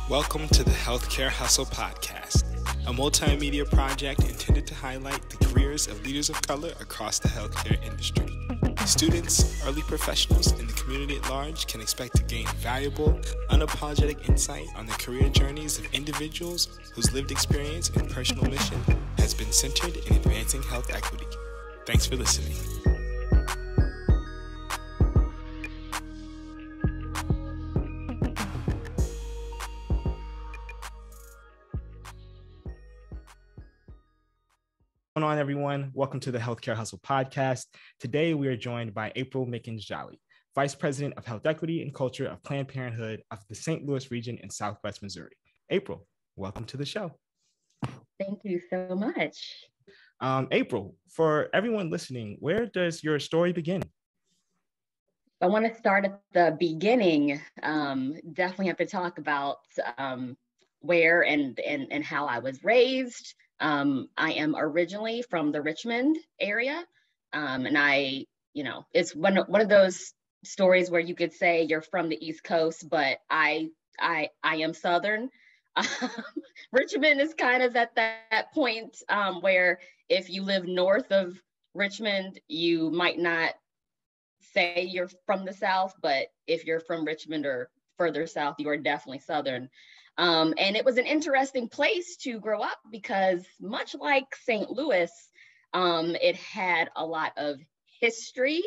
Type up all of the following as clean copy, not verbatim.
Welcome to the Healthcare Hustle Podcast, a multimedia project intended to highlight the careers of leaders of color across the healthcare industry. Students, early professionals, and the community at large can expect to gain valuable, unapologetic insight on the career journeys of individuals whose lived experience and personal mission has been centered in advancing health equity. Thanks for listening. What's going on, everyone? Welcome to the Healthcare Hustle Podcast. Today, we are joined by April Mickens-Jolly, Vice President of Health Equity and Culture of Planned Parenthood of the St. Louis region in Southwest Missouri. April, welcome to the show. Thank you so much. April, for everyone listening, where does your story begin? I want to start at the beginning. Definitely have to talk about where and how I was raised. I am originally from the Richmond area, and it's one of those stories where you could say you're from the East Coast, but I am Southern. Richmond is kind of at that point where if you live north of Richmond, you might not say you're from the South, but if you're from Richmond or further south, you are definitely Southern. And it was an interesting place to grow up because much like St. Louis, it had a lot of history.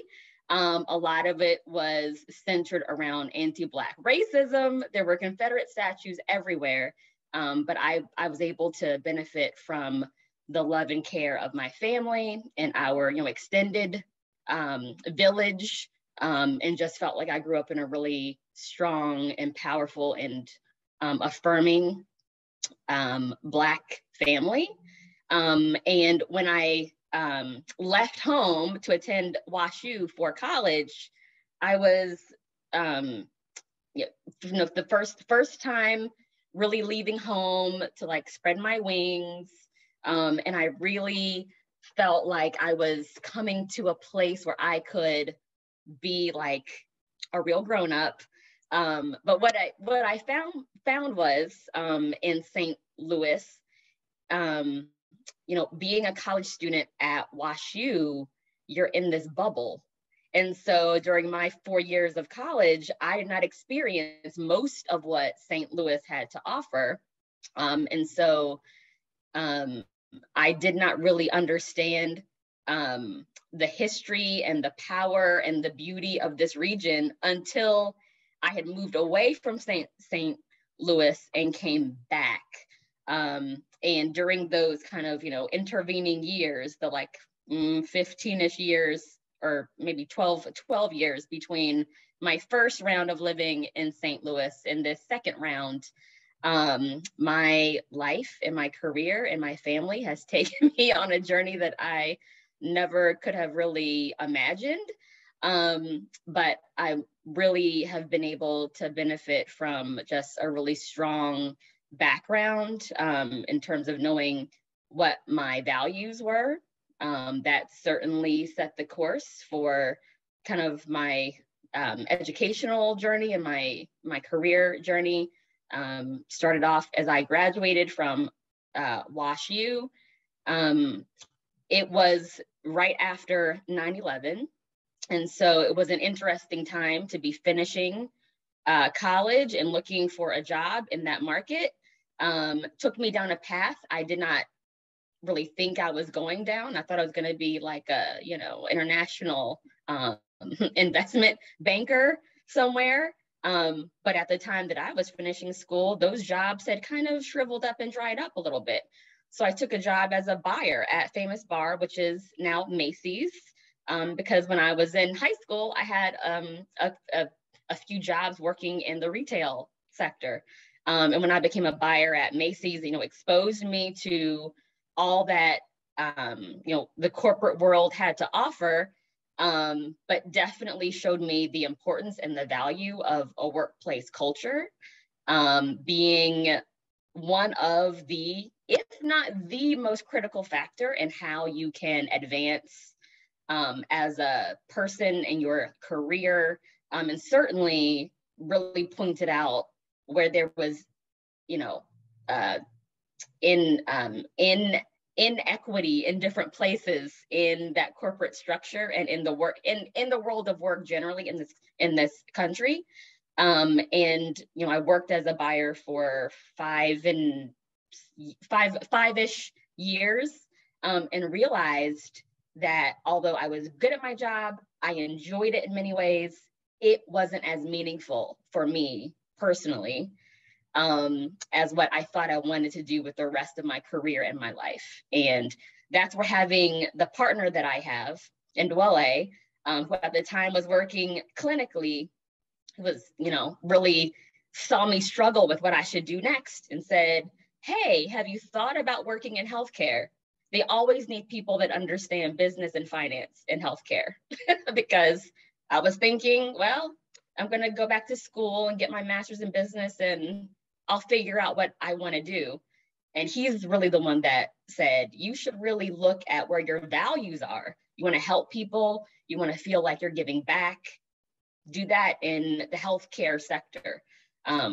A lot of it was centered around anti-Black racism. There were Confederate statues everywhere, but I was able to benefit from the love and care of my family and our extended village, and just felt like I grew up in a really strong and powerful and affirming Black family. And when I left home to attend WashU for college, I was the first time really leaving home to spread my wings. And I really felt like I was coming to a place where I could be like a real grown-up. But what I found was in St. Louis, being a college student at WashU, you're in this bubble. And so during my 4 years of college, I did not experience most of what St. Louis had to offer. And so I did not really understand the history and the power and the beauty of this region until I had moved away from St. Louis and came back. And during those kind of, intervening years, the 15-ish years, or maybe 12 years between my first round of living in St. Louis and this second round, my life and my career and my family has taken me on a journey that I never could have really imagined. But I really have been able to benefit from just a really strong background in terms of knowing what my values were. That certainly set the course for kind of my educational journey and my career journey. Started off as I graduated from WashU. It was right after 9/11. And so it was an interesting time to be finishing college and looking for a job in that market. Took me down a path I did not really think I was going down. I thought I was going to be like a, international investment banker somewhere. But at the time that I was finishing school, those jobs had kind of shriveled up and dried up a little bit. So I took a job as a buyer at Famous Barr, which is now Macy's. Because when I was in high school, I had a few jobs working in the retail sector. And when I became a buyer at Macy's, exposed me to all that, the corporate world had to offer, but definitely showed me the importance and the value of a workplace culture, being one of the, if not the most critical factor in how you can advance as a person in your career, and certainly really pointed out where there was, you know, in inequity in different places in that corporate structure and in the work in the world of work generally in this country. And you know, I worked as a buyer for five-ish years, and realized that although I was good at my job, I enjoyed it in many ways, it wasn't as meaningful for me personally as what I thought I wanted to do with the rest of my career and my life. And that's where having the partner that I have, Ndwele, who at the time was working clinically, was, you know, really saw me struggle with what I should do next and said, hey, have you thought about working in healthcare? They always need people that understand business and finance in healthcare. Because I was thinking, well, I'm going to go back to school and get my master's in business and I'll figure out what I want to do. And he's really the one that said, you should really look at where your values are. You want to help people. You want to feel like you're giving back. Do that in the healthcare sector.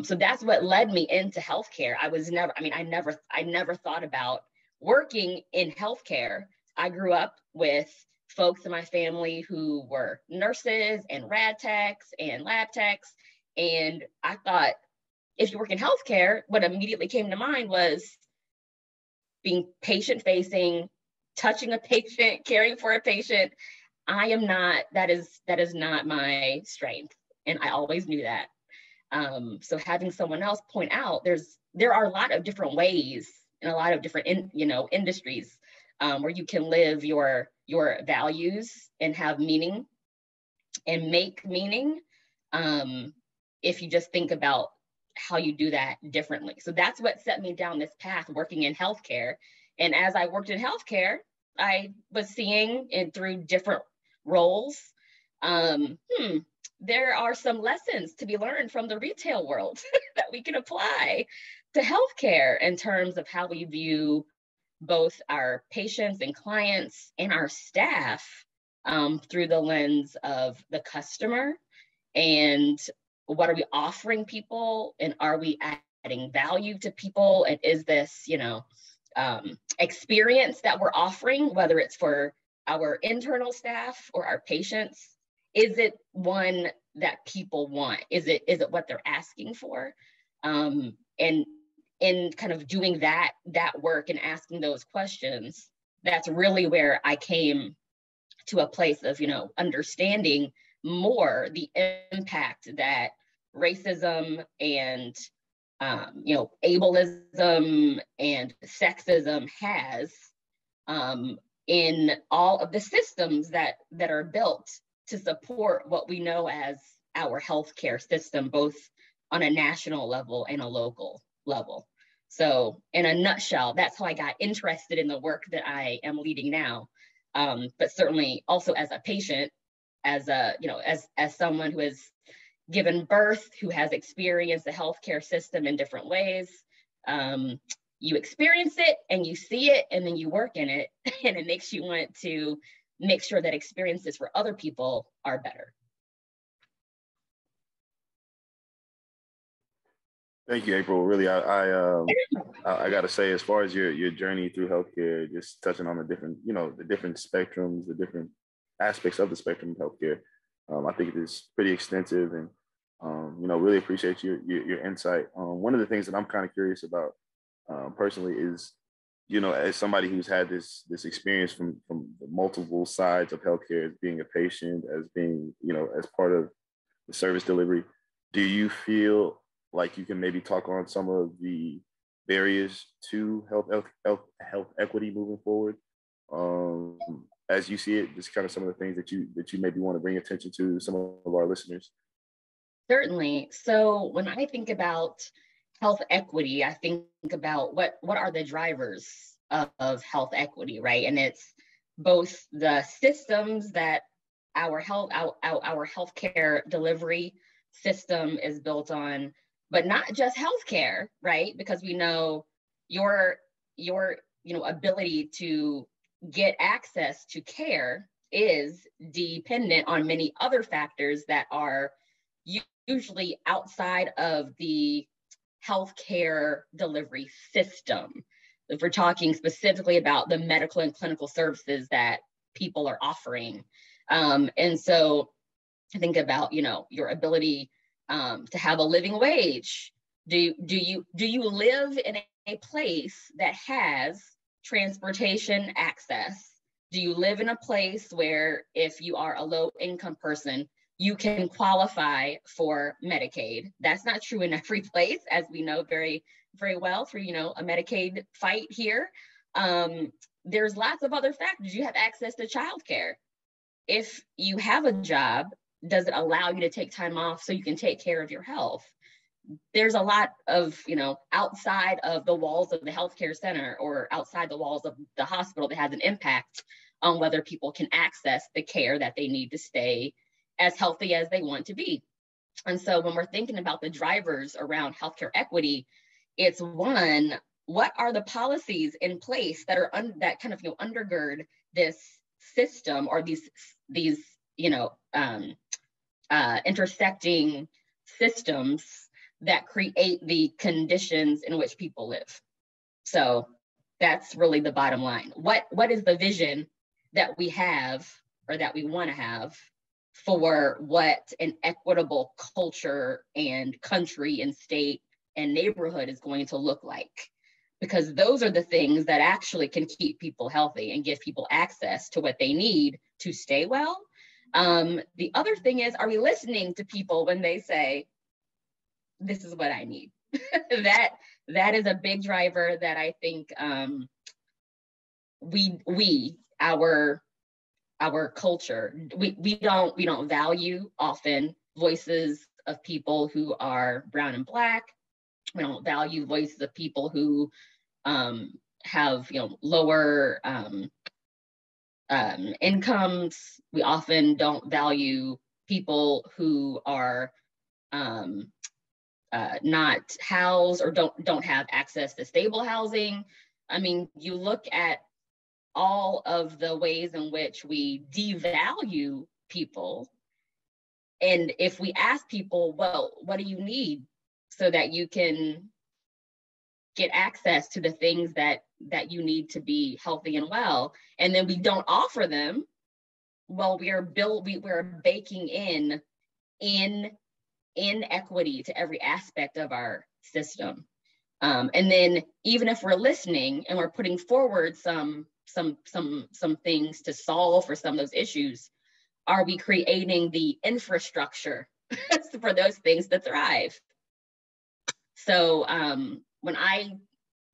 So that's what led me into healthcare. I never thought about working in healthcare. I grew up with folks in my family who were nurses and rad techs and lab techs. And I thought, if you work in healthcare, what immediately came to mind was being patient facing, touching a patient, caring for a patient. That is not my strength. And I always knew that. So having someone else point out, there are a lot of different ways in a lot of different industries where you can live your values and have meaning and make meaning, if you just think about how you do that differently. So that's what set me down this path, working in healthcare. And as I worked in healthcare, I was seeing it through different roles. There are some lessons to be learned from the retail world that we can apply to healthcare in terms of how we view both our patients and clients and our staff through the lens of the customer, and what are we offering people, and are we adding value to people, and is this experience that we're offering, whether it's for our internal staff or our patients, is it one that people want? Is it what they're asking for? And in kind of doing that work and asking those questions, that's really where I came to a place of, understanding more the impact that racism and, ableism and sexism has in all of the systems that are built to support what we know as our healthcare system, both on a national level and a local level. So in a nutshell, that's how I got interested in the work that I am leading now. But certainly also as a patient, as someone who has given birth, who has experienced the healthcare system in different ways. You experience it and you see it and then you work in it, and it makes you want to make sure that experiences for other people are better. Thank you, April. Really, I got to say, as far as your journey through healthcare, just touching on the different, the different spectrums, the different aspects of the spectrum of healthcare, I think it is pretty extensive, and really appreciate your insight. One of the things that I'm kind of curious about personally is, as somebody who's had this experience from the multiple sides of healthcare, as being a patient, as being, as part of the service delivery, do you feel like you can maybe talk on some of the barriers to health equity moving forward, as you see it? Just kind of some of the things that you maybe want to bring attention to some of our listeners. Certainly. So when I think about health equity, I think about what are the drivers of health equity, right? And it's both the systems that our healthcare delivery system is built on, but not just healthcare, right? Because we know your ability to get access to care is dependent on many other factors that are usually outside of the healthcare delivery system. If we're talking specifically about the medical and clinical services that people are offering. And so I think about, your ability to have a living wage. Do you live in a place that has transportation access? Do you live in a place where if you are a low income person, you can qualify for Medicaid? That's not true in every place, as we know very, very well through, a Medicaid fight here. There's lots of other factors. You have access to childcare. If you have a job, does it allow you to take time off so you can take care of your health? There's a lot of, outside of the walls of the healthcare center or outside the walls of the hospital that has an impact on whether people can access the care that they need to stay as healthy as they want to be. And so when we're thinking about the drivers around healthcare equity, it's one, what are the policies in place that are that kind of undergird this system or these intersecting systems that create the conditions in which people live. So that's really the bottom line. What is the vision that we have or that we want to have for what an equitable culture and country and state and neighborhood is going to look like? Because those are the things that actually can keep people healthy and give people access to what they need to stay well. The other thing is, are we listening to people when they say, this is what I need? that is a big driver that I think our culture, we don't value often voices of people who are brown and Black. We don't value voices of people who have lower incomes. We often don't value people who are not housed or don't have access to stable housing. I mean, you look at all of the ways in which we devalue people. And if we ask people, well, what do you need so that you can get access to the things that you need to be healthy and well, and then we don't offer them, well, we're baking in inequity to every aspect of our system. And then even if we're listening and we're putting forward some things to solve for some of those issues, are we creating the infrastructure for those things to thrive? So when I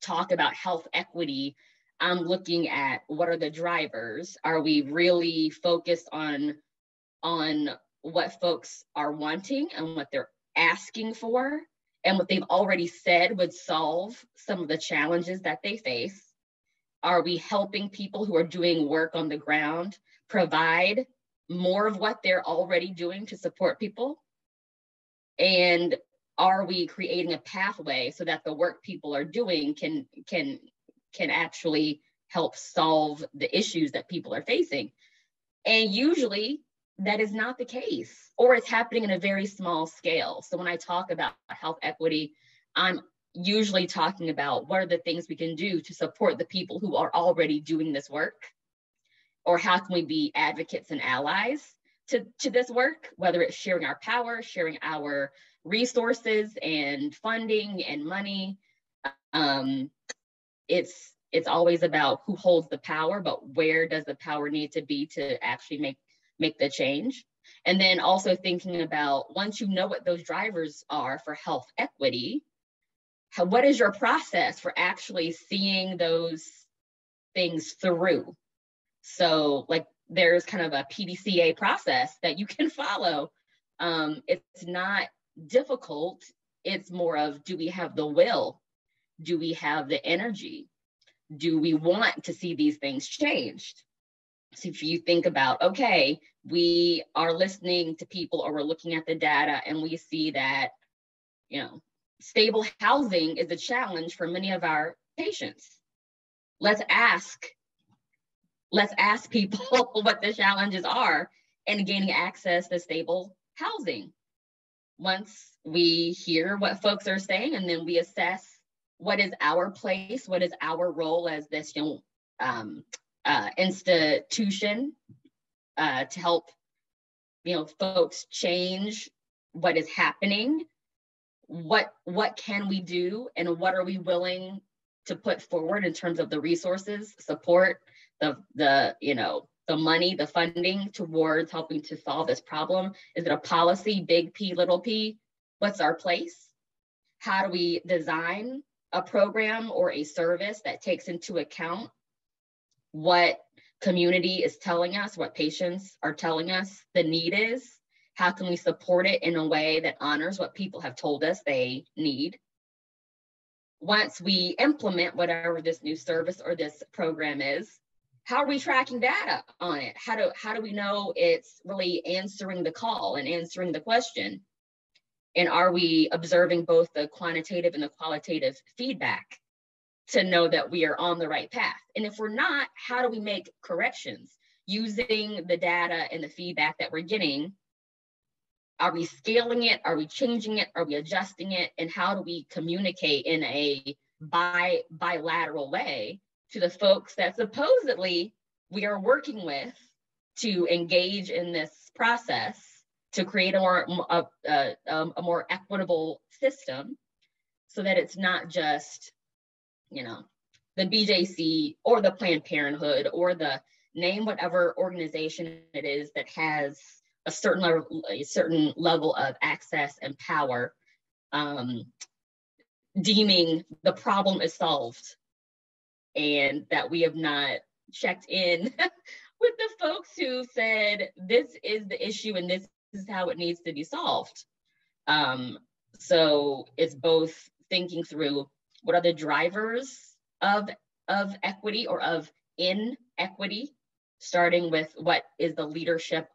talk about health equity, I'm looking at what are the drivers? Are we really focused on what folks are wanting and what they're asking for and what they've already said would solve some of the challenges that they face? Are we helping people who are doing work on the ground provide more of what they're already doing to support people? And are we creating a pathway so that the work people are doing can actually help solve the issues that people are facing? And usually that is not the case, or it's happening in a very small scale. So when I talk about health equity, I'm usually talking about what are the things we can do to support the people who are already doing this work, or how can we be advocates and allies to this work, whether it's sharing our power, sharing our resources and funding and money. It's always about who holds the power, but where does the power need to be to actually make the change? And then also thinking about, once you know what those drivers are for health equity, what is your process for actually seeing those things through? So like there's kind of a PDCA process that you can follow. It's not difficult. It's more of, do we have the will? Do we have the energy? Do we want to see these things changed? So if you think about, okay, we are listening to people or we're looking at the data and we see that, stable housing is a challenge for many of our patients. Let's ask people what the challenges are in gaining access to stable housing. Once we hear what folks are saying, and then we assess what is our place, what is our role as this institution to help folks change what is happening. What can we do, and what are we willing to put forward in terms of the resources, support, the money, the funding towards helping to solve this problem? Is it a policy, big P, little p? What's our place? How do we design a program or a service that takes into account what community is telling us, what patients are telling us the need is? How can we support it in a way that honors what people have told us they need? Once we implement whatever this new service or this program is, how are we tracking data on it? How do we know it's really answering the call and answering the question? And are we observing both the quantitative and the qualitative feedback to know that we are on the right path? And if we're not, how do we make corrections using the data and the feedback that we're getting? Are we scaling it? Are we changing it? Are we adjusting it? And how do we communicate in a bilateral way to the folks that supposedly we are working with to engage in this process to create a more equitable system, so that it's not just, the BJC or the Planned Parenthood or the name whatever organization it is that has a certain level of access and power, deeming the problem is solved, and that we have not checked in with the folks who said this is the issue and this is how it needs to be solved. So it's both thinking through what are the drivers of equity or of inequity, starting with what is the leadership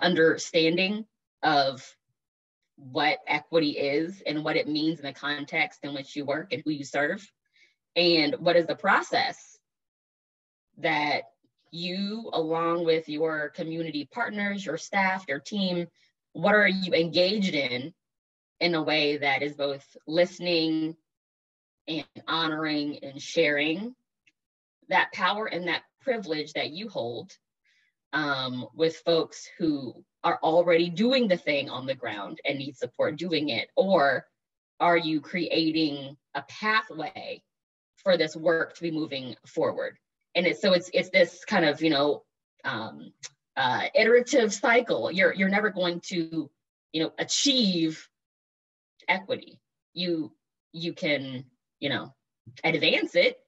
understanding of what equity is and what it means in the context in which you work and who you serve, and what is the process that you, along with your community partners, your staff, your team, what are you engaged in a way that is both listening and honoring and sharing that power and that privilege that you hold with folks who are already doing the thing on the ground and need support doing it? Or are you creating a pathway for this work to be moving forward? And it's this kind of iterative cycle. You're never going to achieve equity. You can advance it,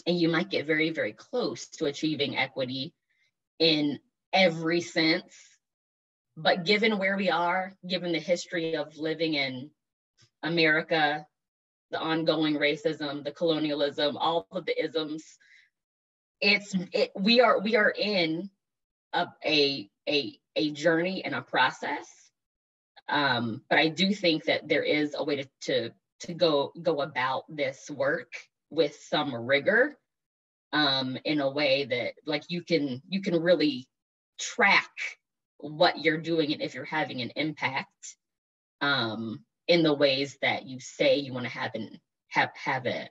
and you might get very, very close to achieving equity in every sense. But given where we are, given the history of living in America, the ongoing racism, the colonialism, all of the isms, we are in a journey and a process. But I do think that there is a way to go about this work with some rigor, in a way that you can really track what you're doing and if you're having an impact in the ways that you say you want to have an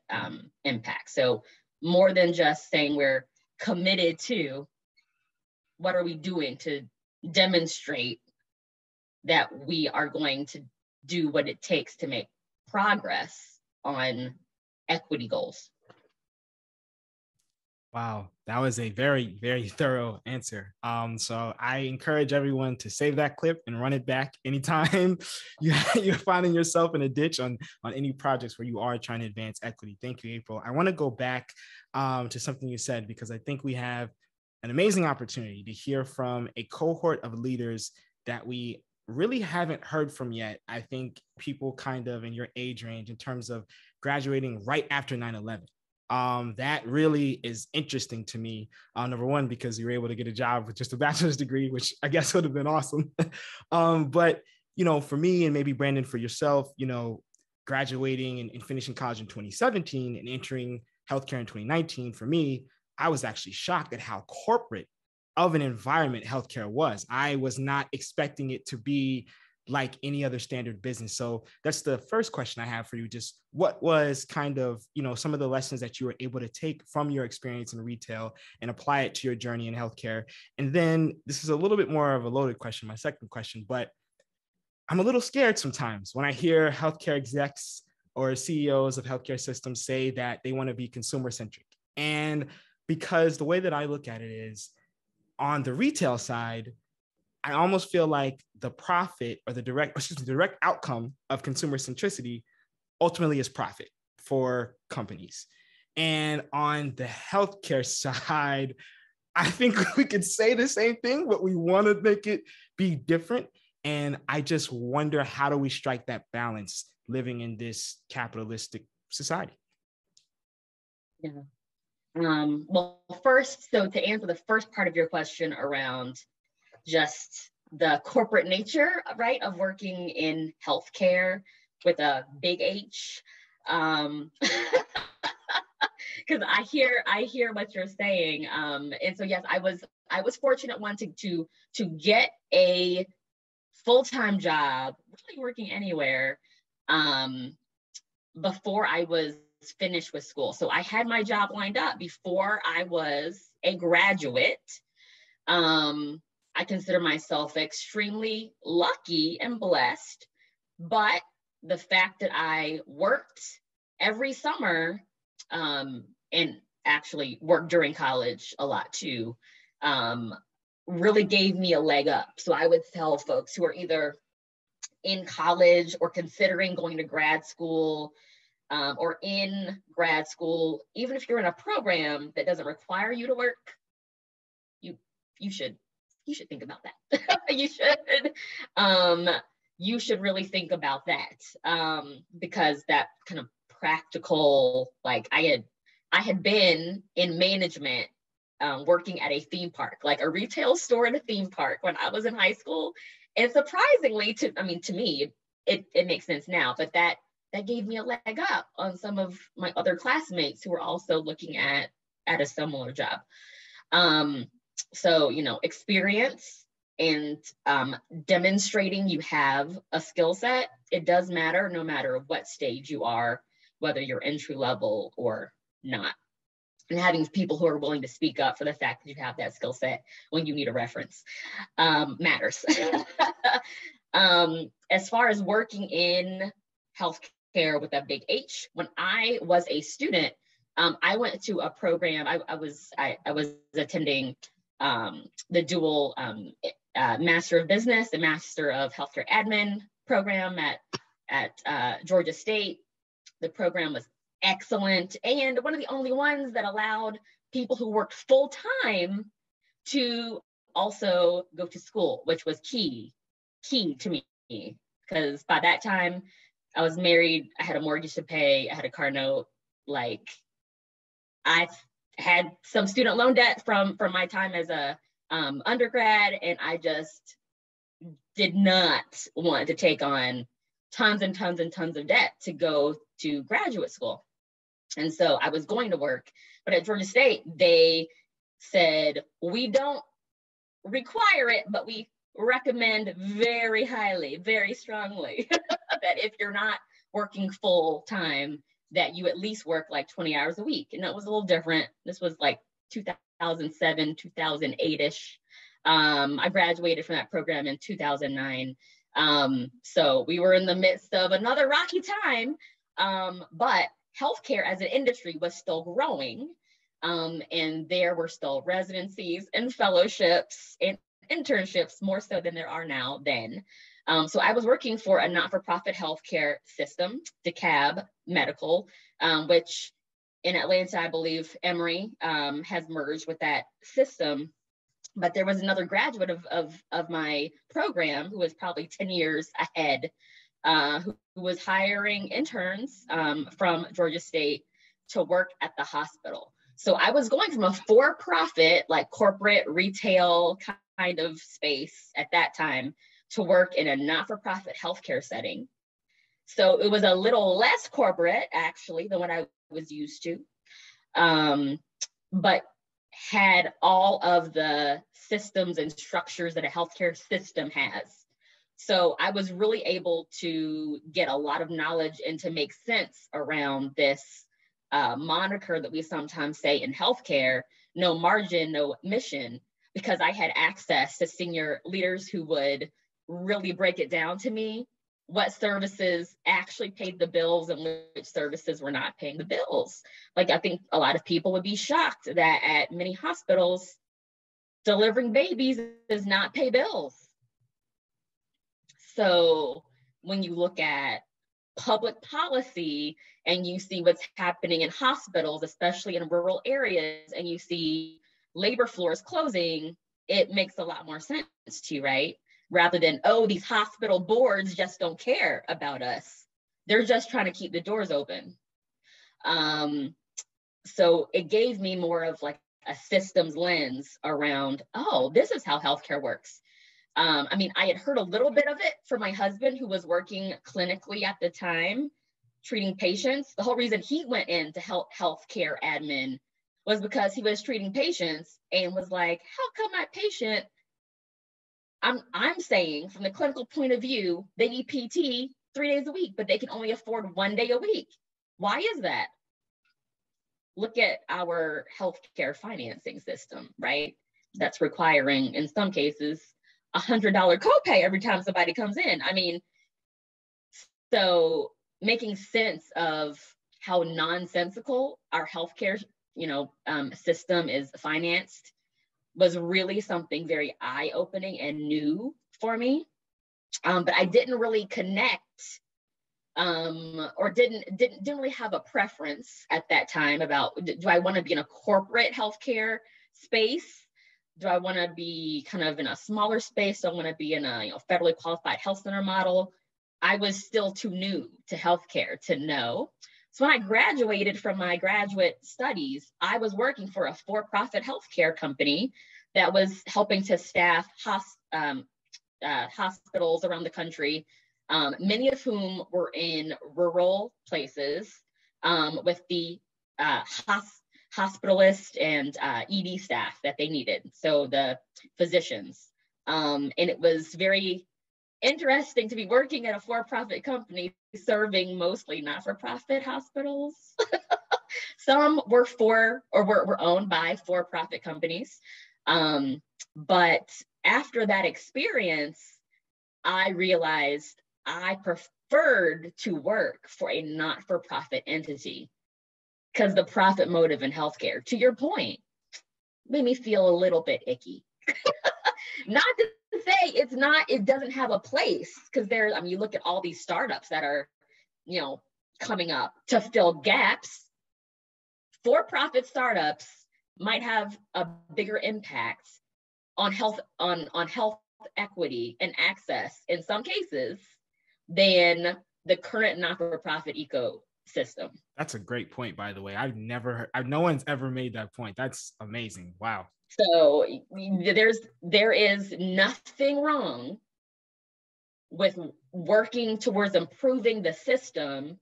impact. So more than just saying we're committed to, what are we doing to demonstrate that we are going to do what it takes to make progress on equity goals? Wow, that was a very, very thorough answer. So I encourage everyone to save that clip and run it back anytime you're finding yourself in a ditch on any projects where you are trying to advance equity. Thank you, April. I want to go back to something you said, because I think we have an amazing opportunity to hear from a cohort of leaders that we really haven't heard from yet. I think people kind of in your age range, in terms of graduating right after 9/11. That really is interesting to me. Number one, because you were able to get a job with just a bachelor's degree, which I guess would have been awesome. But, for me, and maybe Brandon, for yourself, graduating and finishing college in 2017 and entering healthcare in 2019, for me, I was actually shocked at how corporate of an environment healthcare was. I was not expecting it to be like any other standard business. So that's the first question I have for you. Just what was kind of, some of the lessons that you were able to take from your experience in retail and apply it to your journey in healthcare? And then this is a little bit more of a loaded question, my second question, but I'm a little scared sometimes when I hear healthcare execs or CEOs of healthcare systems say that they want to be consumer centric. And because the way that I look at it is, on the retail side, I almost feel like the profit or the direct outcome of consumer centricity ultimately is profit for companies. And on the healthcare side, I think we could say the same thing, but we want to make it be different. And I just wonder, how do we strike that balance living in this capitalistic society? Yeah. Well, first, so to answer the first part of your question around just the corporate nature, right, of working in healthcare with a big H, because I hear what you're saying, and so yes, I was fortunate one to get a full-time job, really working anywhere, before I was finished with school. So I had my job lined up before I was a graduate. I consider myself extremely lucky and blessed, but the fact that I worked every summer, and actually worked during college a lot too, really gave me a leg up. So I would tell folks who are either in college or considering going to grad school, or in grad school, even if you're in a program that doesn't require you to work, you should think about that. You should really think about that, because that kind of practical, like I had been in management, working at a theme park, like a retail store at a theme park when I was in high school. And surprisingly, to me, it makes sense now, but that gave me a leg up on some of my other classmates who were also looking at a similar job. So, experience and demonstrating you have a skill set, it does matter no matter what stage you are, whether you're entry level or not. And having people who are willing to speak up for the fact that you have that skill set when you need a reference, matters. As far as working in healthcare with a big H, when I was a student, I went to a program. I was attending the dual Master of Business and Master of Healthcare Admin program at Georgia State. The program was excellent, and one of the only ones that allowed people who worked full time to also go to school, which was key to me, because by that time I was married, I had a mortgage to pay, I had a car note, like I had some student loan debt from my time as a undergrad, and I just did not want to take on tons and tons and tons of debt to go to graduate school. And so I was going to work, but at Georgia State, they said, we don't require it, but we recommend very highly, very strongly that if you're not working full time, that you at least work like 20 hours a week. And that was a little different. This was like 2007, 2008-ish. I graduated from that program in 2009. So we were in the midst of another rocky time, but healthcare as an industry was still growing. And there were still residencies and fellowships and internships, more so than there are now then. So I was working for a not-for-profit healthcare system, DeKalb Medical, which in Atlanta, I believe Emory has merged with that system. But there was another graduate of my program who was probably 10 years ahead, who was hiring interns from Georgia State to work at the hospital. So I was going from a for-profit, like corporate retail kind of space at that time to work in a not-for-profit healthcare setting. So it was a little less corporate, actually, than what I was used to. But had all of the systems and structures that a healthcare system has. So I was really able to get a lot of knowledge and to make sense around this moniker that we sometimes say in healthcare, no margin, no mission, because I had access to senior leaders who would really break it down to me, what services actually paid the bills and which services were not paying the bills. Like, I think a lot of people would be shocked that at many hospitals, delivering babies does not pay bills. So when you look at public policy and you see what's happening in hospitals, especially in rural areas, and you see labor floors closing, it makes a lot more sense to you, right? Rather than, oh, these hospital boards just don't care about us. They're just trying to keep the doors open. So it gave me more of like a systems lens around, oh, this is how healthcare works. I mean, I had heard a little bit of it from my husband, who was working clinically at the time, treating patients. The whole reason he went into healthcare admin was because he was treating patients and was like, how come my patient, I'm saying from the clinical point of view, they need PT 3 days a week, but they can only afford 1 day a week. Why is that? Look at our healthcare financing system, right? That's requiring, in some cases, $100 copay every time somebody comes in. I mean, so making sense of how nonsensical our healthcare, system is financed was really something very eye-opening and new for me. But I didn't really connect, or didn't really have a preference at that time about, do I want to be in a corporate healthcare space? Do I want to be kind of in a smaller space? Do I want to be in a federally qualified health center model? I was still too new to healthcare to know. So when I graduated from my graduate studies, I was working for a for-profit healthcare company that was helping to staff hospitals around the country, many of whom were in rural places, with the hospitalist and ED staff that they needed, so the physicians. And it was very interesting to be working at a for-profit company serving mostly not-for-profit hospitals. Some were were owned by for-profit companies. But after that experience, I realized I preferred to work for a not-for-profit entity, because the profit motive in healthcare, to your point, made me feel a little bit icky. Not to say it doesn't have a place, because you look at all these startups that are, coming up to fill gaps. For-profit startups might have a bigger impact on health equity and access in some cases than the current not-for-profit ecosystem. That's a great point, by the way. No one's ever made that point. That's amazing. Wow. So there is nothing wrong with working towards improving the system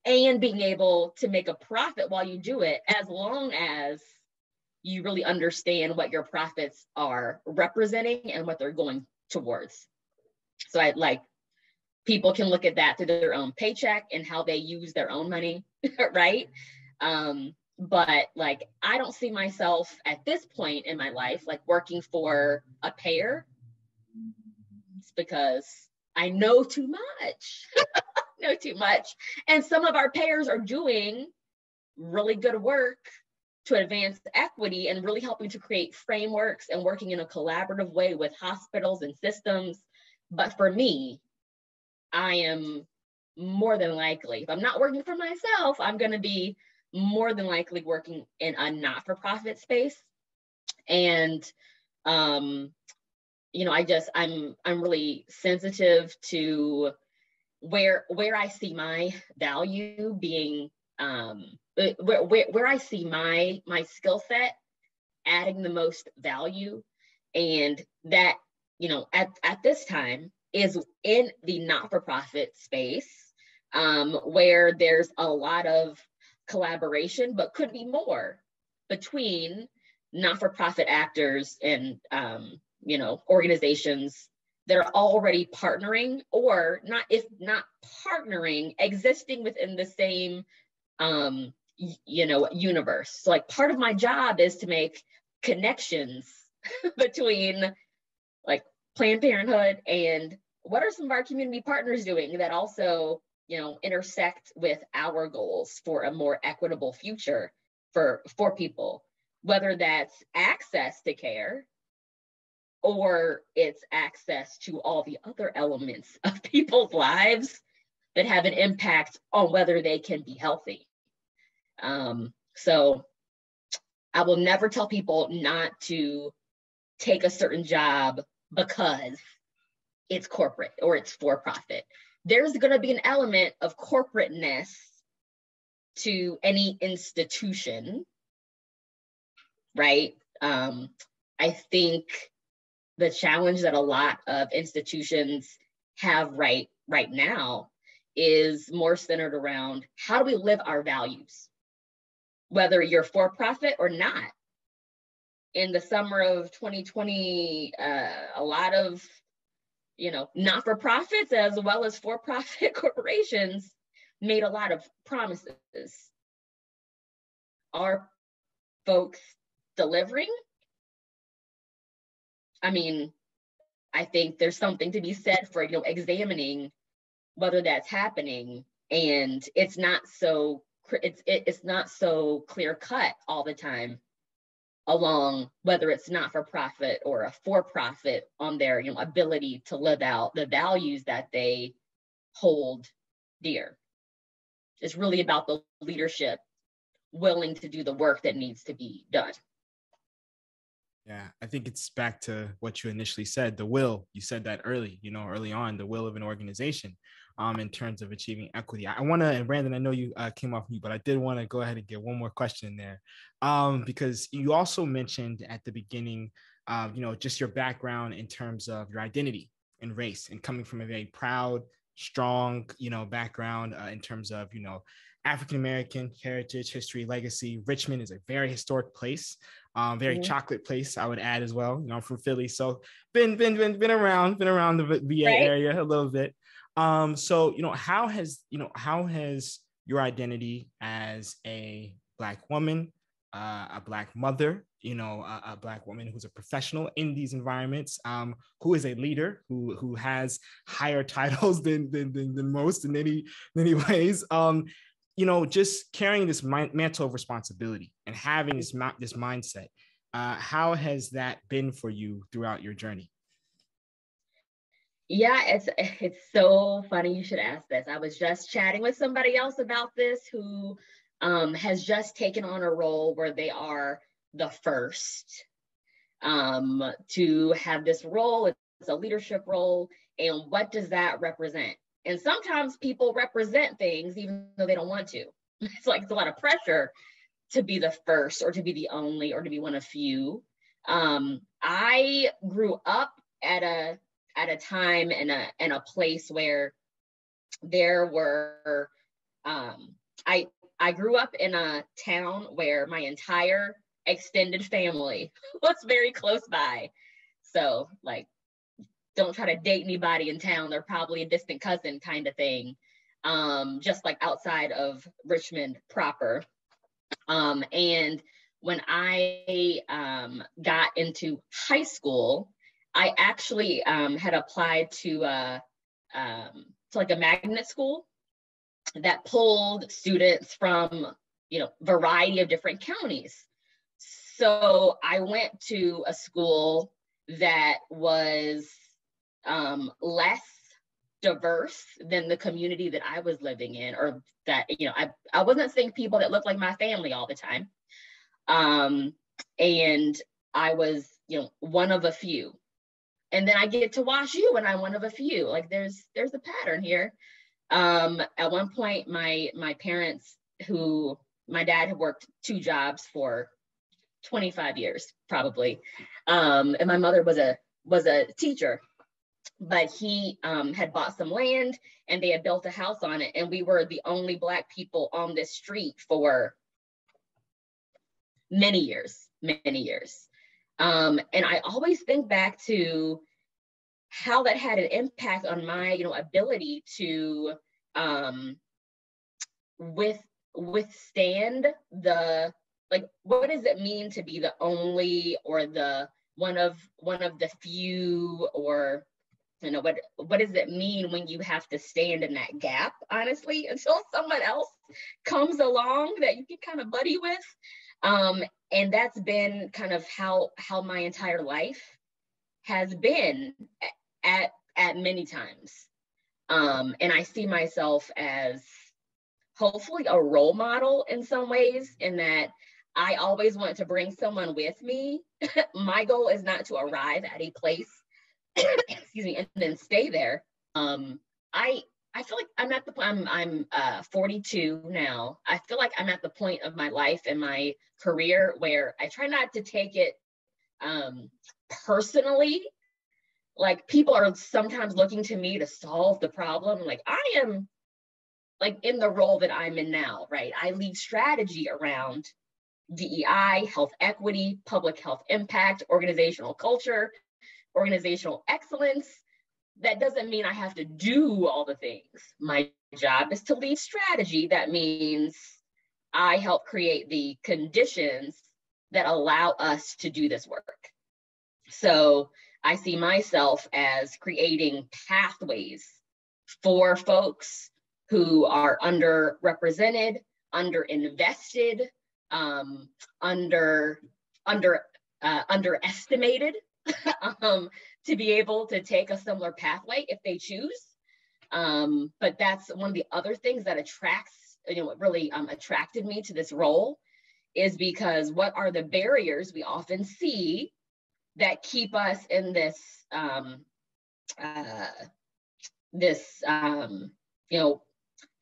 and being able to make a profit while you do it, as long as you really understand what your profits are representing and what they're going towards. So people can look at that through their own paycheck and how they use their own money, right? But I don't see myself at this point in my life working for a payer. It's because I know too much. And some of our payers are doing really good work to advance equity and really helping to create frameworks and working in a collaborative way with hospitals and systems. But for me, I am more than likely, if I'm not working for myself, I'm going to be more than likely working in a not-for-profit space. And, I'm really sensitive to where I see my value being, where I see my skill set adding the most value. And that, at this time is in the not-for-profit space, where there's a lot of collaboration, but could be more between not-for-profit actors and, organizations that are already partnering, or not, if not partnering, existing within the same, universe. So like part of my job is to make connections between like Planned Parenthood and what are some of our community partners doing that also, intersect with our goals for a more equitable future for people, whether that's access to care or it's access to all the other elements of people's lives that have an impact on whether they can be healthy. So I will never tell people not to take a certain job because it's corporate or it's for profit. There's going to be an element of corporateness to any institution, right? I think the challenge that a lot of institutions have right now is more centered around how do we live our values, whether you're for profit or not. In the summer of 2020, a lot of not-for-profits as well as for-profit corporations made a lot of promises. Are folks delivering? I mean, I think there's something to be said for examining whether that's happening, and it's not so clear cut all the time along whether it's not for profit or a for profit on their ability to live out the values that they hold dear. It's really about the leadership willing to do the work that needs to be done. Yeah, I think it's back to what you initially said, the will. You said that early on, the will of an organization in terms of achieving equity. I want to, and Brandon, I know you came off mute, but I did want to go ahead and get one more question in there because you also mentioned at the beginning, just your background in terms of your identity and race and coming from a very proud, strong, background in terms of, African-American heritage, history, legacy. Richmond is a very historic place, very chocolate place, I would add as well. I'm from Philly, so been around the VA area a little bit. So how has your identity as a Black woman, a Black mother, a Black woman who's a professional in these environments, who is a leader, who has higher titles than most in many ways, just carrying this mantle of responsibility and having this mindset. How has that been for you throughout your journey? Yeah, it's so funny you should ask this. I was just chatting with somebody else about this who has just taken on a role where they are the first to have this role. It's a leadership role. And what does that represent? And sometimes people represent things even though they don't want to. It's like it's a lot of pressure to be the first or to be the only or to be one of few. I grew up at a time in a place where there were, I grew up in a town where my entire extended family was very close by. So like, don't try to date anybody in town. They're probably a distant cousin kind of thing. Just like outside of Richmond proper. And when I got into high school, I actually had applied to like a magnet school that pulled students from, variety of different counties. So I went to a school that was less diverse than the community that I was living in, or that, I wasn't seeing people that looked like my family all the time. And I was, one of a few. And then I get to WashU and I'm one of a few. Like there's a pattern here. At one point, my parents, my dad had worked 2 jobs for 25 years, probably. And my mother was a teacher, but he had bought some land and they had built a house on it. And we were the only Black people on this street for many years. many years. And I always think back to how that had an impact on my, ability to withstand the, like, what does it mean to be the only or the one of the few, or what does it mean when you have to stand in that gap, honestly, until someone else comes along that you can kind of buddy with. And that's been kind of how my entire life has been at many times. And I see myself as hopefully a role model in some ways, in that I always want to bring someone with me. My goal is not to arrive at a place, excuse me, and then stay there. I feel like I'm at the point, I'm 42 now. I feel like I'm at the point of my life and my career where I try not to take it personally. Like, people are sometimes looking to me to solve the problem. Like, I am like in the role that I'm in now, right? I lead strategy around DEI, health equity, public health impact, organizational culture, organizational excellence. That doesn't mean I have to do all the things. My job is to lead strategy. That means I help create the conditions that allow us to do this work. So I see myself as creating pathways for folks who are underrepresented, underinvested, underestimated, to be able to take a similar pathway if they choose. But that's one of the other things that what really attracted me to this role, is because what are the barriers we often see that keep us in this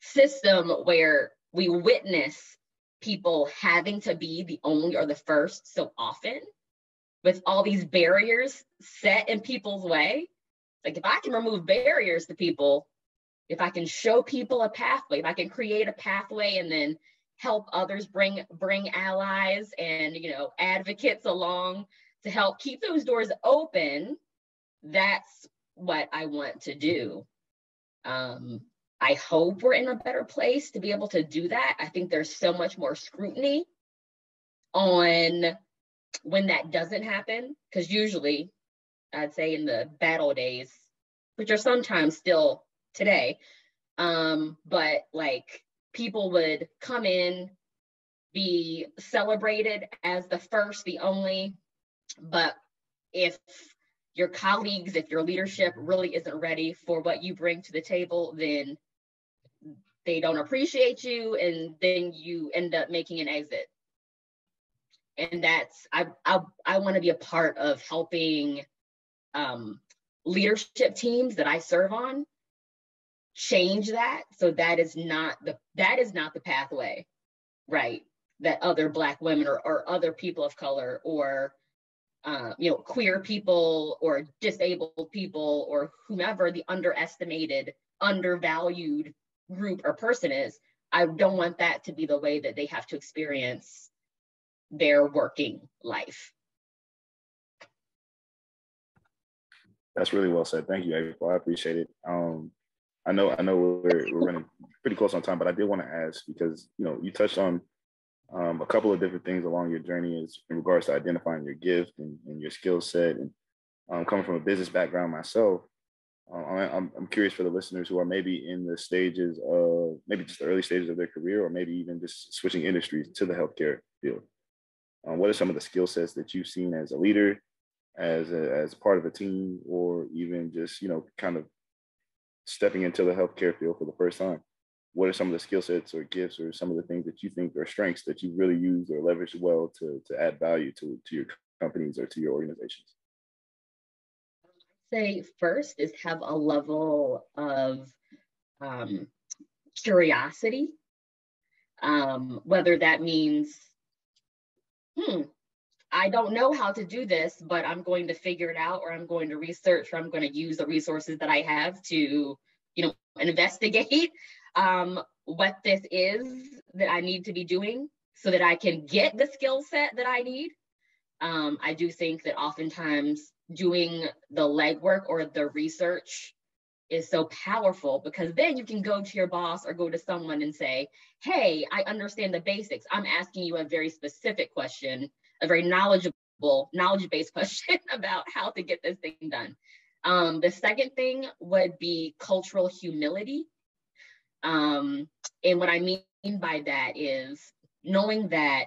system where we witness people having to be the only or the first so often, with all these barriers set in people's way. Like, if I can remove barriers to people, if I can show people a pathway, if I can create a pathway and then help others bring allies and advocates along to help keep those doors open, that's what I want to do. I hope we're in a better place to be able to do that. I think there's so much more scrutiny on when that doesn't happen, because usually, I'd say in the battle days, which are sometimes still today, but like, people would come in, be celebrated as the first, the only, but if your colleagues, if your leadership really isn't ready for what you bring to the table, then they don't appreciate you, and then you end up making an exit. And that's, I want to be a part of helping leadership teams that I serve on change that. So that is not the pathway, right? That other Black women or other people of color or queer people or disabled people or whomever the underestimated, undervalued group or person is. I don't want that to be the way that they have to experience their working life. That's really well said. Thank you, April. I appreciate it. I know we're running pretty close on time, but I did want to ask, because you touched on a couple of different things along your journey is in regards to identifying your gift and your skill set. And coming from a business background myself, I'm curious for the listeners who are maybe in the stages of maybe just the early stages of their career, or maybe even just switching industries to the healthcare field. What are some of the skill sets that you've seen as a leader, as part of a team, or even just kind of stepping into the healthcare field for the first time? What are some of the skill sets or gifts or some of the things that you think are strengths that you really use or leverage well to add value to your companies or to your organizations? I'd say first is have a level of curiosity, whether that means, I don't know how to do this, but I'm going to figure it out, or I'm going to research, or I'm going to use the resources that I have to, investigate what this is that I need to be doing so that I can get the skill set that I need. I do think that oftentimes doing the legwork or the research is so powerful, because then you can go to your boss or go to someone and say, hey, I understand the basics. I'm asking you a very specific question, a very knowledge-based question about how to get this thing done. The second thing would be cultural humility. And what I mean by that is knowing that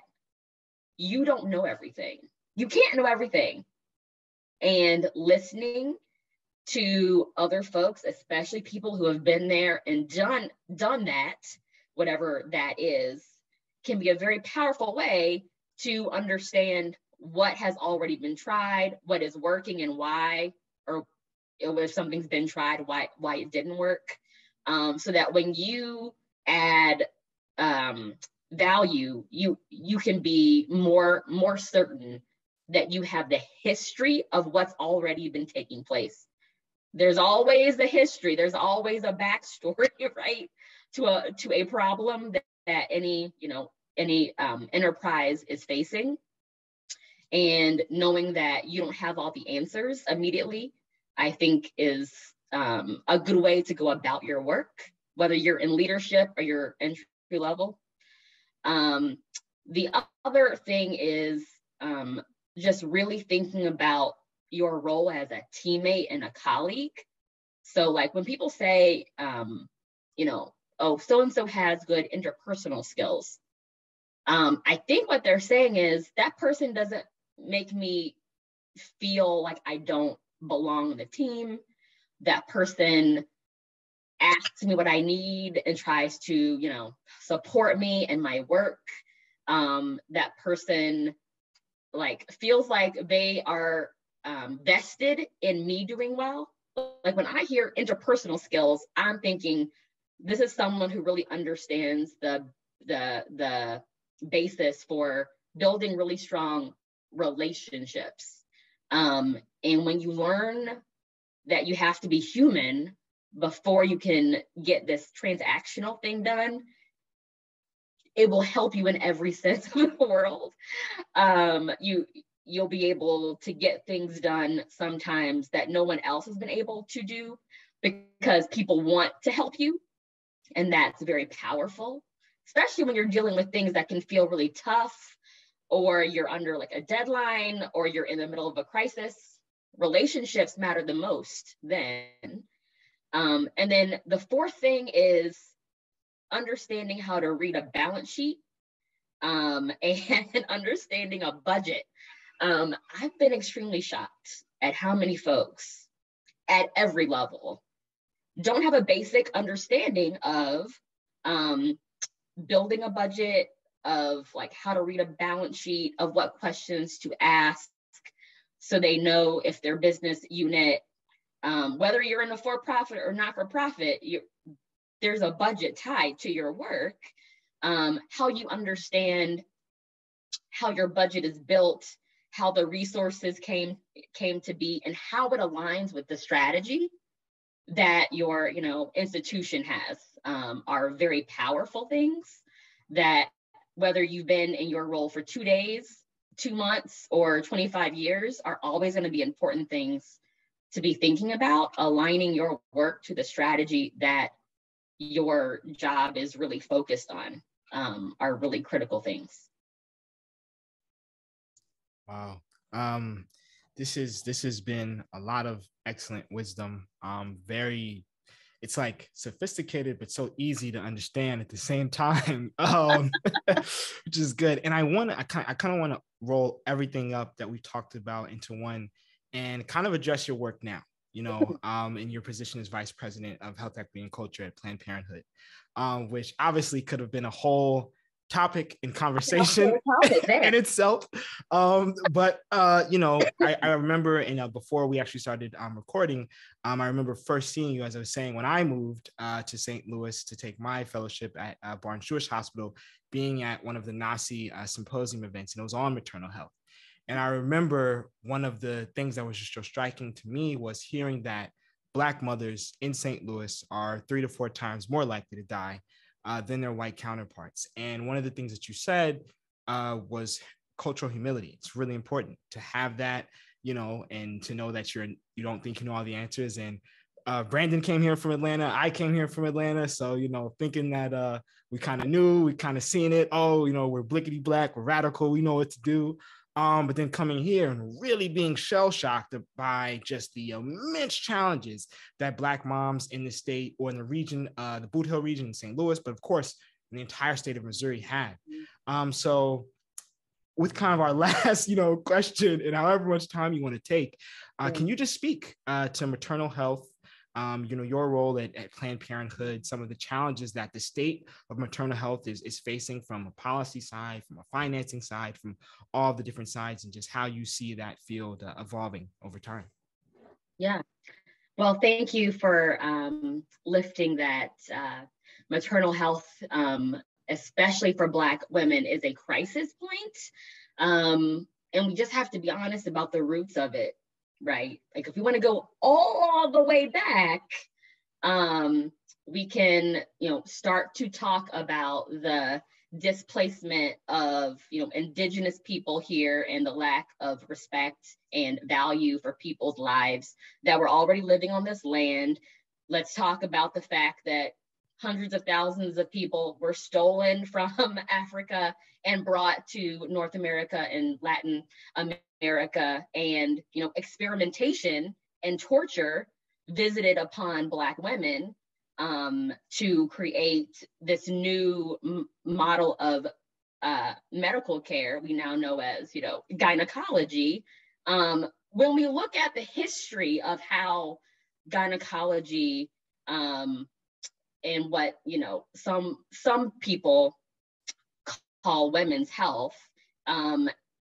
you don't know everything. You can't know everything. And listening to other folks, especially people who have been there and done that, whatever that is, can be a very powerful way to understand what has already been tried, what is working and why, or if something's been tried, why it didn't work. So that when you add value, you can be more certain that you have the history of what's already been taking place. There's always a history. There's always a backstory, right, to a problem that any enterprise is facing. And knowing that you don't have all the answers immediately, I think is a good way to go about your work, whether you're in leadership or you're entry level. The other thing is just really thinking about your role as a teammate and a colleague. So like when people say, oh, so-and-so has good interpersonal skills. I think what they're saying is that person doesn't make me feel like I don't belong in the team. That person asks me what I need and tries to, support me in my work. That person feels like they are vested in me doing well. Like when I hear interpersonal skills, I'm thinking this is someone who really understands the basis for building really strong relationships. And when you learn that you have to be human before you can get this transactional thing done, it will help you in every sense of the world. You'll be able to get things done sometimes that no one else has been able to do because people want to help you. And that's very powerful, especially when you're dealing with things that can feel really tough, or you're under like a deadline, or you're in the middle of a crisis. Relationships matter the most then. And then the fourth thing is understanding how to read a balance sheet and understanding a budget. I've been extremely shocked at how many folks at every level don't have a basic understanding of building a budget, of like how to read a balance sheet, of what questions to ask, so they know if their business unit, whether you're in a for-profit or not-for-profit, there's a budget tied to your work, how you understand how your budget is built, how the resources came to be, and how it aligns with the strategy that your institution has, are very powerful things that, whether you've been in your role for 2 days, 2 months, or 25 years, are always going to be important things to be thinking about. Aligning your work to the strategy that your job is really focused on are really critical things. Wow. This has been a lot of excellent wisdom. It's like sophisticated, but so easy to understand at the same time, which is good. And I kind of want to roll everything up that we've talked about into one and kind of address your work now, in your position as Vice President of Health Equity and Culture at Planned Parenthood, which obviously could have been a whole topic in conversation in itself. But I remember, before we actually started recording, I remember first seeing you, as I was saying, when I moved to St. Louis to take my fellowship at Barnes-Jewish Hospital, being at one of the NACI symposium events, and it was on maternal health. And I remember one of the things that was just so striking to me was hearing that Black mothers in St. Louis are 3 to 4 times more likely to die than their white counterparts. And one of the things that you said was cultural humility. It's really important to have that, you know, and to know that you don't think you know all the answers. And Brandon came here from Atlanta. I came here from Atlanta. So, you know, thinking that we kind of knew, we kind of seen it. Oh, you know, we're blickety black, we're radical, we know what to do. But then coming here and really being shell-shocked by just the immense challenges that Black moms in the state or in the region, the Boot Hill region in St. Louis, but of course, in the entire state of Missouri had. So with kind of our last, you know, question and however much time you want to take, can you just speak to maternal health, you know, your role at Planned Parenthood, some of the challenges that the state of maternal health is facing from a policy side, from a financing side, from all the different sides, and just how you see that field evolving over time? Yeah. Well, thank you for lifting that. Maternal health, especially for Black women, is a crisis point. And we just have to be honest about the roots of it, right? Like if we want to go all the way back, we can, you know, start to talk about the displacement of, you know, Indigenous people here and the lack of respect and value for people's lives that were already living on this land. Let's talk about the fact that hundreds of thousands of people were stolen from Africa and brought to North America and Latin America, and, you know, experimentation and torture visited upon Black women to create this new model of medical care we now know as, you know, gynecology. When we look at the history of how gynecology and what, you know, some people call women's health,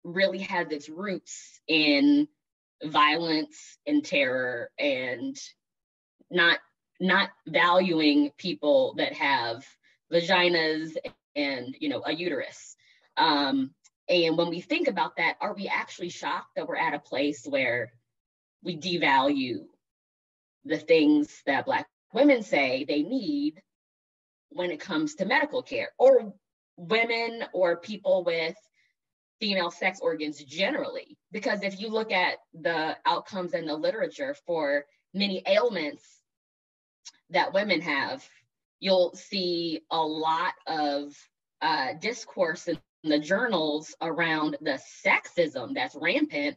really has its roots in violence and terror and not valuing people that have vaginas and, you know, a uterus. And when we think about that, are we actually shocked that we're at a place where we devalue the things that Black women say they need when it comes to medical care, or women or people with female sex organs generally? Because if you look at the outcomes in the literature for many ailments that women have, you'll see a lot of discourse in the journals around the sexism that's rampant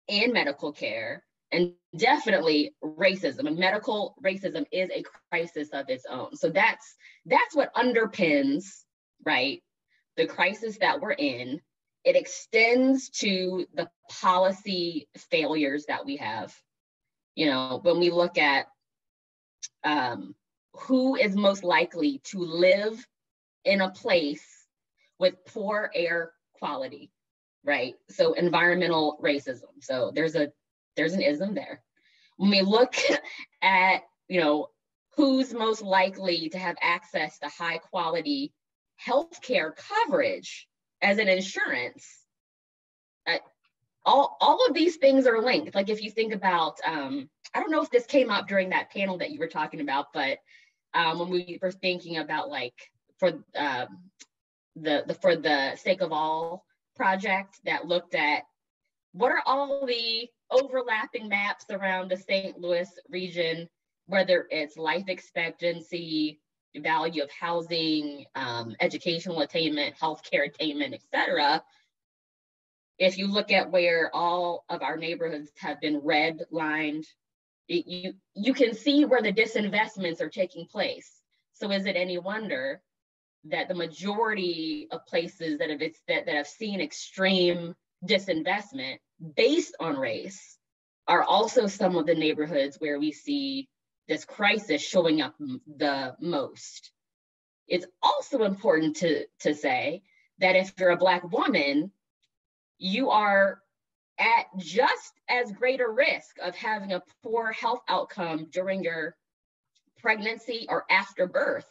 in medical care, and definitely racism. And medical racism is a crisis of its own. So that's what underpins, right, the crisis that we're in. It extends to the policy failures that we have. You know, when we look at who is most likely to live in a place with poor air quality, right? So environmental racism. So there's an ism there. When we look at, you know, who's most likely to have access to high quality healthcare coverage as an insurance, all of these things are linked. Like if you think about, I don't know if this came up during that panel that you were talking about, but when we were thinking about, like, for the Sake of All project that looked at what are all the overlapping maps around the St. Louis region, whether it's life expectancy, value of housing, educational attainment, healthcare attainment, et cetera. If you look at where all of our neighborhoods have been redlined, you can see where the disinvestments are taking place. So is it any wonder that the majority of places that have seen extreme disinvestment based on race are also some of the neighborhoods where we see this crisis showing up the most? It's also important to say that if you're a Black woman, you are at just as great a risk of having a poor health outcome during your pregnancy or after birth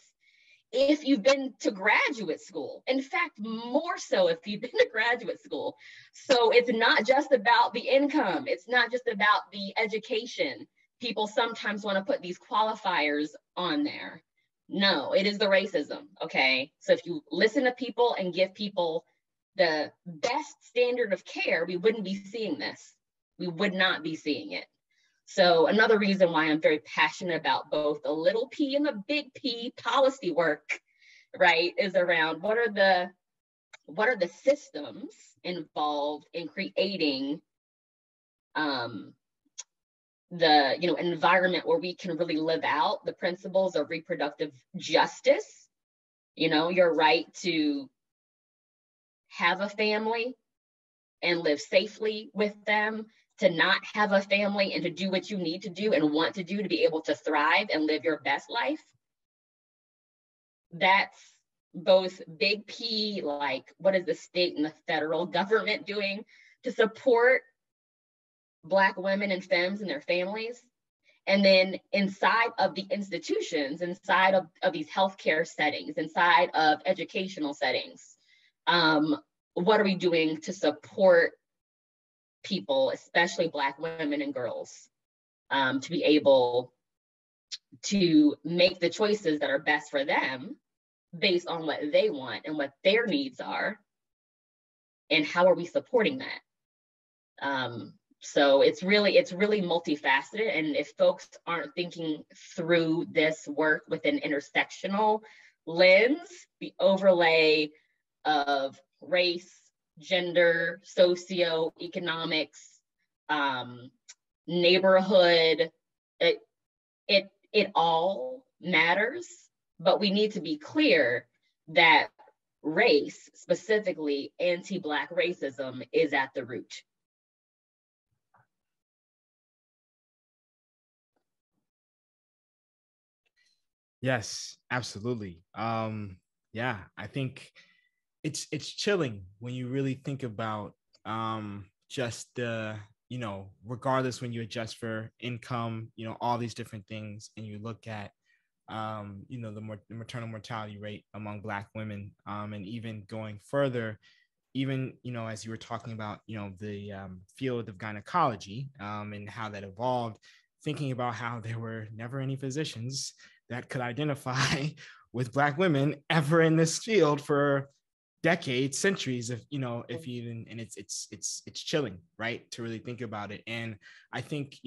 if you've been to graduate school. In fact, more so if you've been to graduate school. So it's not just about the income. It's not just about the education. People sometimes want to put these qualifiers on there. No, it is the racism, okay? So if you listen to people and give people the best standard of care, we wouldn't be seeing this. We would not be seeing it. So another reason why I'm very passionate about both the little p and the big P policy work, right, is around what are the systems involved in creating the environment where we can really live out the principles of reproductive justice, your right to have a family and live safely with them, to not have a family and to do what you need to do and want to do to be able to thrive and live your best life. That's both big P, like what is the state and the federal government doing to support Black women and femmes and their families? And then inside of the institutions, inside of these healthcare settings, inside of educational settings, what are we doing to support people, especially Black women and girls, to be able to make the choices that are best for them based on what they want and what their needs are, and how are we supporting that? So it's really multifaceted, and if folks aren't thinking through this work with an intersectional lens, the overlay of race, gender, socioeconomics, neighborhood, it all matters, but we need to be clear that race, specifically anti-Black racism, is at the root. Yes, absolutely. Yeah, I think it's chilling when you really think about just the, regardless when you adjust for income, all these different things, and you look at the maternal mortality rate among Black women, and even going further, even as you were talking about the field of gynecology, and how that evolved, thinking about how there were never any physicians that could identify with Black women ever in this field for decades, centuries, if even, and it's chilling, right, to really think about it. And I think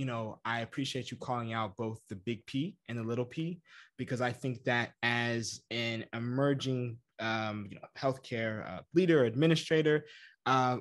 I appreciate you calling out both the big P and the little p, because I think that as an emerging healthcare leader, administrator,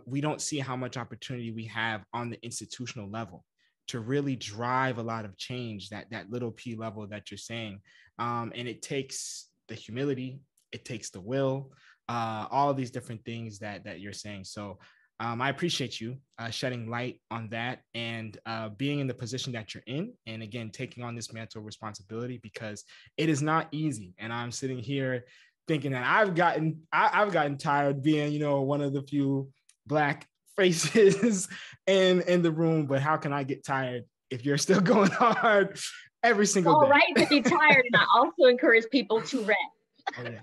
we don't see how much opportunity we have on the institutional level to really drive a lot of change, that little p level that you're saying. And it takes the humility, it takes the will, all of these different things that you're saying. So I appreciate you shedding light on that, and being in the position that you're in, and again, taking on this mantle responsibility, because it is not easy. And I'm sitting here thinking that I've gotten tired being, one of the few Black faces in the room, but how can I get tired if you're still going hard every single day? All right to be tired, and I also encourage people to rest. Oh, yeah.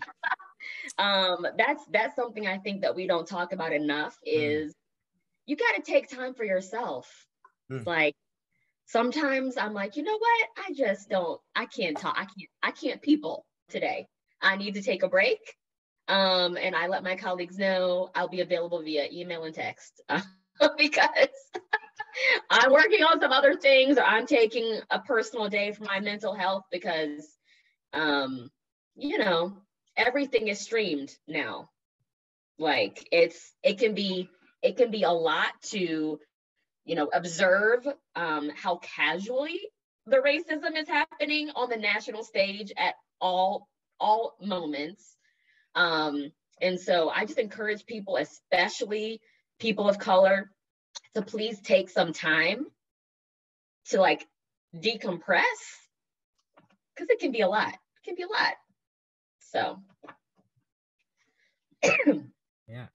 That's something I think that we don't talk about enough, is you got to take time for yourself. Like, sometimes I'm like, you know what? I can't people today. I need to take a break. And I let my colleagues know I'll be available via email and text, because I'm working on some other things, or I'm taking a personal day for my mental health, because, everything is streamed now. Like, it can be a lot to, observe how casually the racism is happening on the national stage at all moments. And so I just encourage people, especially people of color, to please take some time to decompress, because it can be a lot. So. Yeah.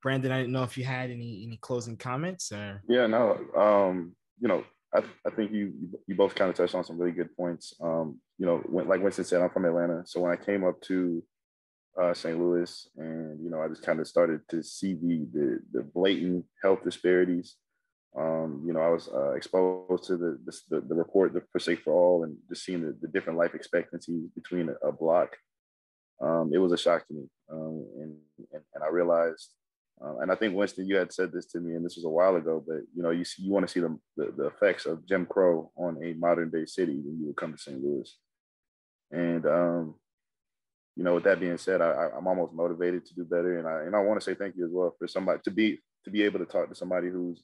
Brandon, I didn't know if you had any closing comments, or. Yeah, no. I think you both kind of touched on some really good points. Like Winston said, I'm from Atlanta. So when I came up to St. Louis, and I just kind of started to see the blatant health disparities. I was exposed to the report for Safe for All, and just seeing the different life expectancies between a block. It was a shock to me, and I realized And I think, Winston, you had said this to me, and this was a while ago, but you want to see the effects of Jim Crow on a modern day city when you would come to St. Louis. And with that being said, I'm almost motivated to do better, and I want to say thank you as well for somebody to be able to talk to somebody who's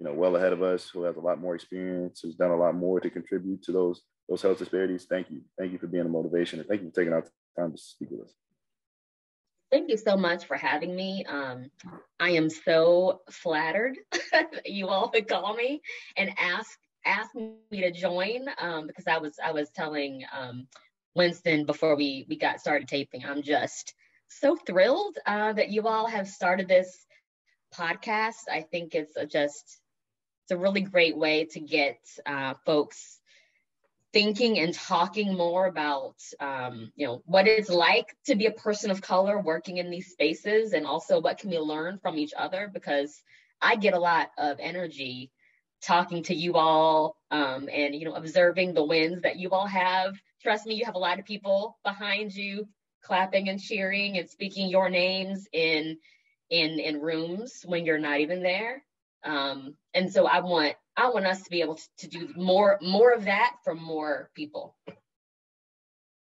well ahead of us, who has a lot more experience, who's done a lot more to contribute to those health disparities. Thank you for being a motivation, and thank you for taking out time to speak with us. Thank you so much for having me. I am so flattered that you all would call me and ask me to join, because I was telling Winston before we got started taping, I'm just so thrilled that you all have started this podcast. I think it's a really great way to get folks thinking and talking more about, what it's like to be a person of color working in these spaces, and also what can we learn from each other, because I get a lot of energy talking to you all, and, observing the wins that you all have. Trust me, you have a lot of people behind you clapping and cheering and speaking your names in rooms when you're not even there. And so I want us to be able to do more of that for more people.